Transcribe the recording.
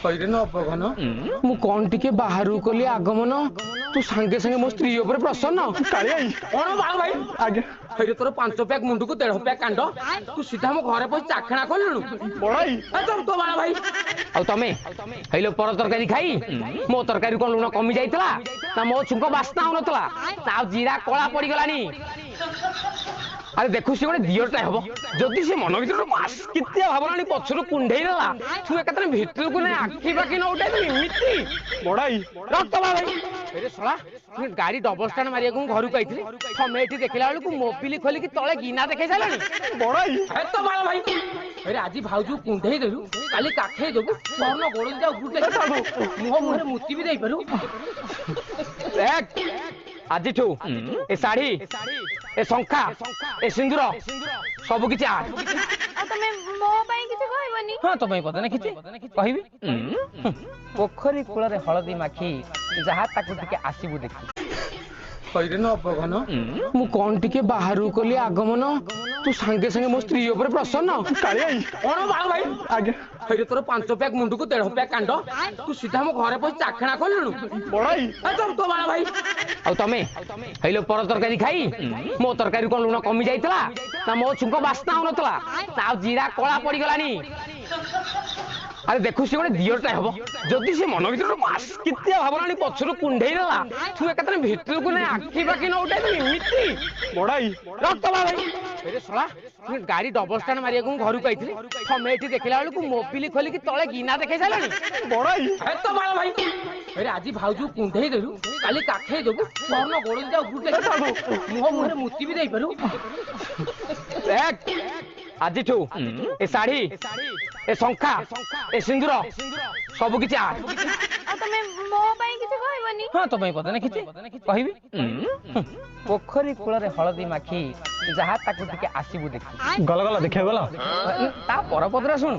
ହଇରେ ନବଘନ ମୁଁ କଣ ଟିକେ ବାହାରକୁ କଲି ଆଗମନ ତୁ ସାଙ୍ଗେ ସାଙ୍ଗେ ମୋ ସ୍ତ୍ରୀ ଉପରେ ପ୍ରସନ୍ନ କାଳିଆଇ କଣ ବାଳ ଭାଇ ଆଜ୍ଞା ହଇରେ ତୋର 5 ପ୍ୟାକ୍ ମୁଣ୍ଡକୁ 1.5 ପ୍ୟାକ୍ କାଣ୍ଡ ତୁ ସିଧା ମୋ ଘରେ ପଶି ଚାଖଣା କଲୁଣୁ ବଡ଼ାଇ ତୋ ବାଳ ଭାଇ ଆଉ ତମେ ହେଇଲୋ ପର ତରକାରୀ ଖାଇ ମୋ ତରକାରୀ କଣ ଲୁଣ କମି ଯାଇଥିଲା ନା ମୋ ଛୁଙ୍କ ବାସ୍ନା ହଉନଥିଲା ନା ଆଉ ଜିରା କଳା ପଡିଗଲାଣି ଆରେ ଦେଖୁ ସେ ଗୋଟେ ଦିଅରଟା ହବ ଯଦି ସେ ମନ ଭିତରେ କେତେ ଭାବନାଣି ପଛରୁ କୁଣ୍ଢେଇ ନେଲା ତୁ ଏକାଥରେ ଭିତରକୁ ନାଇଁ ଆଖି ପାଖି ନ ଉଠାଇ ତୁ ଏମିତି ବଡ଼ାଇ ରକ୍ତ ବାଳ ଭାଇ ଶଳା ଗାଡି ଡବଲ ଷ୍ଟାଣ୍ଡ ମାରିବାକୁ ମୁଁ ଘରକୁ ଆଇଥିଲି ତମେ ଏଠି ଦେଖିଲା ବେଳକୁ ମୋବିଲି ଖୋଲିକି ତଳେ ଗିନା ଦେଖେଇ ସାରିଲାଣି ବଡ଼ାଇ ତ ବାଳ ଭାଇ ଆଜି ଭାଉଜୁ କୁଣ୍ଢେଇ ଦେଲୁ କାଲି କାଖେଇ ଦେବୁ ପରନ ଗୋଡ ଦିଟା ମୁହଁ ମୁହଁରେ ମୁତି ବି ଦେଇପାରୁ ଆଜିଠୁ ଏ ଶାଢୀ ଏ ଶଙ୍ଖା ଏ ସିନ୍ଦୁର ସବୁ କିଛି ଆଉ ତମେ ମୋ ପାଇଁ କିଛି କହିବନି? ହଁ ତୋ ପାଇଁ ପଦେ କିଛି କହିବି ପୋଖରୀ କୂଳରେ ହଳଦୀ ମାଖି ଯାହା ତାକୁ ଟିକେ ଆସିବୁ ଦେଖି ହଇରେ ନବଘନ ମୁଁ କଣ ଟିକେ ବାହାରକୁ କଲି ଆଗମନ ତୁ ସାଙ୍ଗେ ସାଙ୍ଗେ ମୋ ସ୍ତ୍ରୀ ଉପରେ ପ୍ରସନ୍ନ କାଳିଆଇ କଣ ବାଳ ଭାଇ ଆଜ୍ଞା ହଇରେ ତୋର 5 ପ୍ୟାକ୍ ମୁଣ୍ଡକୁ 1.5 ପ୍ୟାକ୍ କାଣ୍ଡ ତୁ ସିଧା ମୋ ଘରେ ପଶି ଚାଖଣା କଲୁଣୁ ବଡ଼ାଇ ତୋ ବାଳ ଭାଇ ଆଉ ତମେ ହେଇଲୋ ପର ତରକାରୀ ଖାଇ ମୋ ତରକାରୀ କଣ ଲୁଣ କମି ଯାଇଥିଲା ନା ମୋ ଛୁଙ୍କ ବାସ୍ନା ହଉନଥିଲା ନା ଆଉ ଜିରା କଳା ପଡିଗଲାଣି ଆରେ ଦେଖୁ ସେ ଗୋଟେ ଦିଅରଟା ହବ ଯଦି ସେ ମନ ଭିତରେ କେତେ ଭାବନାଣି ପଛରୁ କୁଣ୍ଢେଇ ନେଲା ତୁ ଏକାଥରେ ଭିତରକୁ ନାଇଁ ଆଖି ପାଖି ନ ଉଠାଇ ତୁ ଏମିତି ବଡ଼ାଇ ରକ୍ତ ବାଳ ଭାଇ ଶଳା ଗାଡି ଡବଲ ଷ୍ଟାଣ୍ଡ ମାରିବାକୁ ମୁଁ ଘରକୁ ଆଇଥିଲି ତମେ ଏଠି ଦେଖିଲା ବେଳକୁ ମୋବିଲି ଖୋଲିକି ତଳେ ଗିନା ଦେଖେଇ ସାରିଲାଣି ବଡ଼ାଇ ତ ବାଳ ଭାଇ ଆଜି ଭାଉଜୁ କୁଣ୍ଢେଇ ଦେଲୁ କାଲି କାଖେଇ ଦେବୁ ପରନ ଗୋଡ ଦିଟା ମୁହଁ ମୁହଁରେ ମୁତି ବି ଦେଇପାରୁ ଆଜିଠୁ ଏ ଶାଢୀ ଏ ଶଙ୍ଖା ଏ ସିନ୍ଦୁର ସବୁ କିଛି ଆଉ ତମେ ମୋ ପାଇଁ କିଛି କହିବନି? ହଁ ତୋ ପାଇଁ ପଦେ କିଛି କହିବି ପୋଖରୀ କୂଳରେ ହଳଦୀ ମାଖି ଯାହା ତାକୁ ଟିକେ ଆସିବୁ ଦେଖି ଗଲ ଦେଖିବାକୁ ଗଲ ତା ପରପଦରେ ଶୁଣୁ